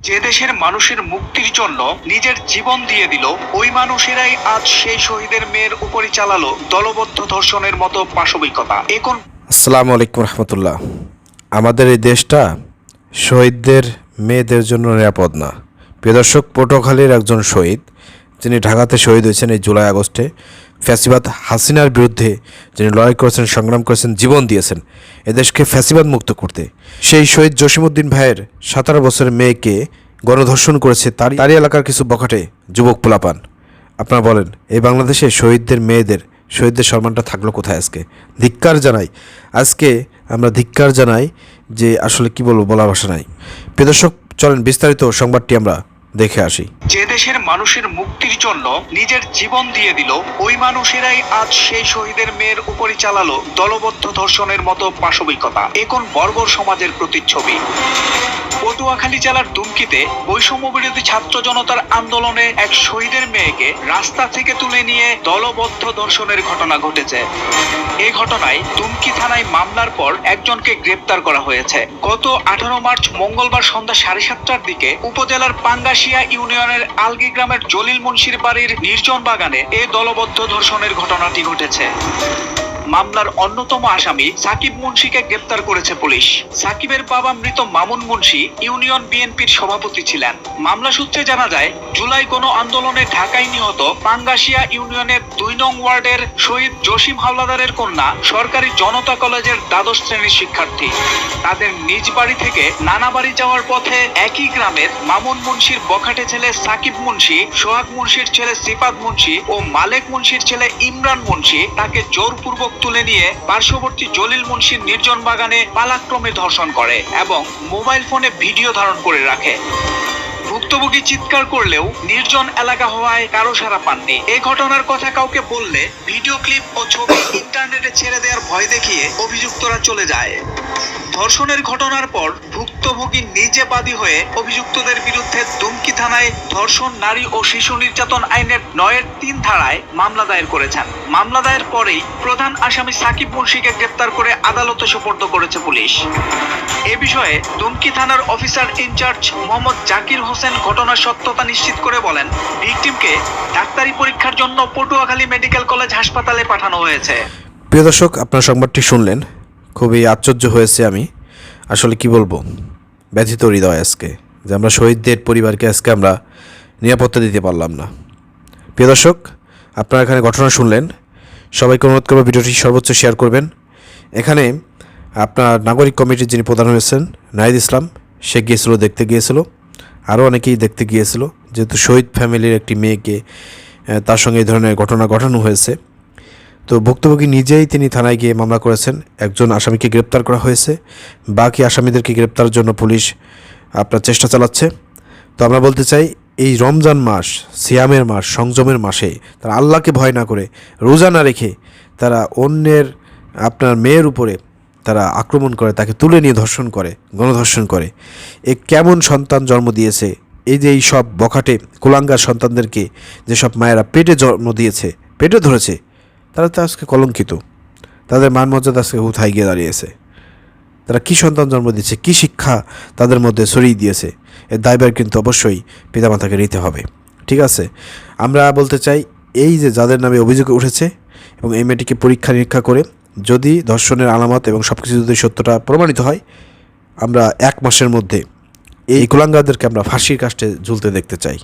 যে দেশের মানুষের মুক্তির জন্য নিজের জীবন দিয়ে দিল, ওই মানুষেরাই আজ সেই শহীদের মেয়ের উপরই চালালো দলবদ্ধ ধর্ষণের মতো পাশবিকতা। এখন আসসালামু আলাইকুম রহমতুল্লাহ। আমাদের এই দেশটা শহীদদের মেয়েদের জন্য নিরাপদ না। প্রিয় দর্শক, পটুয়াখালীর একজন শহীদ, যিনি ঢাকাতে শহীদ হয়েছেন এই জুলাই আগস্টে, ফ্যাসিবাদ হাসিনার বিরুদ্ধে যিনি লড়াই করেছেন, সংগ্রাম করেছেন, জীবন দিয়েছেন এদেশকে ফ্যাসিবাদ মুক্ত করতে। সেই শহীদ জসিমউদ্দিন ভাইয়ের 17 বছরের মেয়েকে গণধর্ষণ করেছে তারই এলাকার কিছু বখাটে যুবক পোলাপান। আপনারা বলেন, এই বাংলাদেশে শহীদদের সম্মানটা থাকলো কোথায়? আজকে ধিক্কার জানাই, আমরা ধিক্কার জানাই যে আসলে কি বলবো, বলার ভাষা নাই। প্রিয় দর্শক, চলেন বিস্তারিত সংবাদটি আমরা দেখে আসি। যে দেশের মানুষের মুক্তির জন্য নিজের জীবন দিয়ে দিল, ওই মানুষেরাই আজ সেই শহীদের মেয়ের উপরই চালালো দলবদ্ধ ধর্ষণের মতো পাশবিকতা। এখন বর্বর সমাজের প্রতিচ্ছবি। পটুয়াখালী জেলার দুমকিতে বৈষম্য বিরোধী ছাত্র জনতার আন্দোলনে এক শহীদের মেয়েকে রাস্তা থেকে তুলে নিয়ে দলবদ্ধ ধর্ষণের ঘটনা ঘটেছে। এই ঘটনায় দুমকি থানায় মামলার পর একজনকে গ্রেপ্তার করা হয়েছে। গত 18 মার্চ মঙ্গলবার সন্ধ্যা 7:30টার দিকে উপজেলার পাঙ্গাশিয়া ইউনিয়নের আলগি গ্রামের জলিল মুন্সির বাড়ির নির্জন বাগানে এই দলবদ্ধ ধর্ষণের ঘটনাটি ঘটেছে। মামলার অন্যতম আসামি সাকিব মুন্সিকে গ্রেপ্তার করেছে পুলিশ। সাকিবের বাবা মৃত মামুন মুন্সি ইউনিয়ন বিএনপির সভাপতি ছিলেন। মামলা সূত্রে জানা যায়, জুলাই গণ আন্দোলনে ঢাকায় নিহত পাঙ্গাশিয়া ইউনিয়নের 2 নং ওয়ার্ডের শহীদ জসিম হাওলাদারের কন্যা সরকারি জনতা কলেজের দ্বাদশ শ্রেণীর শিক্ষার্থী। তাদের নিজ বাড়ি থেকে নানা বাড়ি যাওয়ার পথে একই গ্রামের মামুন মুন্সির বখাটে ছেলে সাকিব মুন্সি, সোহাগ মুন্সির ছেলে সিফাত মুন্সি ও মালেক মুন্সির ছেলে ইমরান মুন্সি তাকে জোরপূর্বক তুলে নিয়ে পার্শ্ববর্তী জলিল মুন্সির নির্জন বাগানে পালাক্রমে ধর্ষণ করে এবং মোবাইল ফোনে ভিডিও ধারণ করে রাখে। ভুক্তভোগী চিৎকার করলেও নির্জন এলাকা হওয়ায় কারো সাড়া পাননি। এই ঘটনার কথা কাউকে বললে ভিডিও ক্লিপ ও ছবি ইন্টারনেটে ছেড়ে দেওয়ার ভয় দেখিয়ে অভিযুক্তরা চলে যায়। ধর্ষণের ঘটনার পর ভুক্তভোগী নিজে বাদী হয়ে অভিযুক্তদের বিরুদ্ধে দুমকি থানায় ধর্ষণ, নারী ও শিশু নির্যাতন আইনের 9-3 ধারায় মামলা দায়ের করেছেন। মামলা দায়ের পরেই প্রধান আসামি সাকিব মুন্সিকে গ্রেপ্তার করে আদালতে সোপর্দ করেছে পুলিশ। এ বিষয়ে দুমকি থানার অফিসার ইনচার্জ মোহাম্মদ জাকির হোসেন ঘটনার সত্যতা নিশ্চিত করে বলেন, ভিকটিমকে ডাক্তারি পরীক্ষার জন্য পটুয়াখালী মেডিকেল কলেজ হাসপাতালে পাঠানো হয়েছে। প্রিয় দর্শক, আপনার সংবাদটি শুনলেন, খুবই আশ্চর্য হয়েছে। আমি আসলে কি বলবো, ব্যথিত হৃদয় আজকে যে আমরা শহীদদের পরিবারকে আজকে আমরা নিরাপত্তা দিতে পারলাম না। প্রিয় দর্শক, আপনারা এখানে ঘটনা শুনলেন, সবাইকে অনুরোধ করবো ভিডিওটি সর্বোচ্চ শেয়ার করবেন। এখানে আপনার নাগরিক কমিটির যিনি প্রধান হয়েছেন নাহিদ ইসলাম, সে দেখতে গিয়েছিল, আরও অনেকেই দেখতে গিয়েছিল, যেহেতু শহীদ ফ্যামিলির একটি মেয়েকে তার সঙ্গে এই ধরনের ঘটনা ঘটানো হয়েছে। তো ভুক্তভোগী নিজেই তিনি থানায় গিয়ে মামলা করেছেন। একজন আসামিকে গ্রেপ্তার করা হয়েছে, বাকি আসামিদেরকে গ্রেপ্তারের জন্য পুলিশ আপনার চেষ্টা চালাচ্ছে। তো আমরা বলতে চাই, এই রমজান মাস, সিয়ামের মাস, সংযমের মাসে তারা আল্লাহকে ভয় না করে, রোজা না রেখে তারা অন্যের আপনার মেয়ের উপরে তারা আক্রমণ করে, তাকে তুলে নিয়ে ধর্ষণ করে, গণধর্ষণ করে। এ কেমন সন্তান জন্ম দিয়েছে? এই যে এই সব বখাটে কুলাঙ্গার সন্তানদেরকে যেসব মায়েরা পেটে জন্ম দিয়েছে, পেটে ধরেছে, তারা তো আজকে কলঙ্কিত। তাদের মান মর্যাদা আজকে উঠাই গিয়ে দাঁড়িয়েছে। তারা কী সন্তান জন্ম দিয়েছে, কী শিক্ষা তাদের মধ্যে ছড়িয়ে দিয়েছে, এর দায়ভার কিন্তু অবশ্যই পিতামাতাকে নিতে হবে। ঠিক আছে, আমরা বলতে চাই, এই যে যাদের নামে অভিযোগ উঠেছে এবং এই মেয়েটিকে পরীক্ষা নিরীক্ষা করে যদি ধর্ষণের আলামত এবং সব কিছু যদি সত্যটা প্রমাণিত হয়, আমরা 1 মাসের মধ্যে এই কুলাঙ্গারদেরকে আমরা ফাঁসির কাস্টে ঝুলতে দেখতে চাই।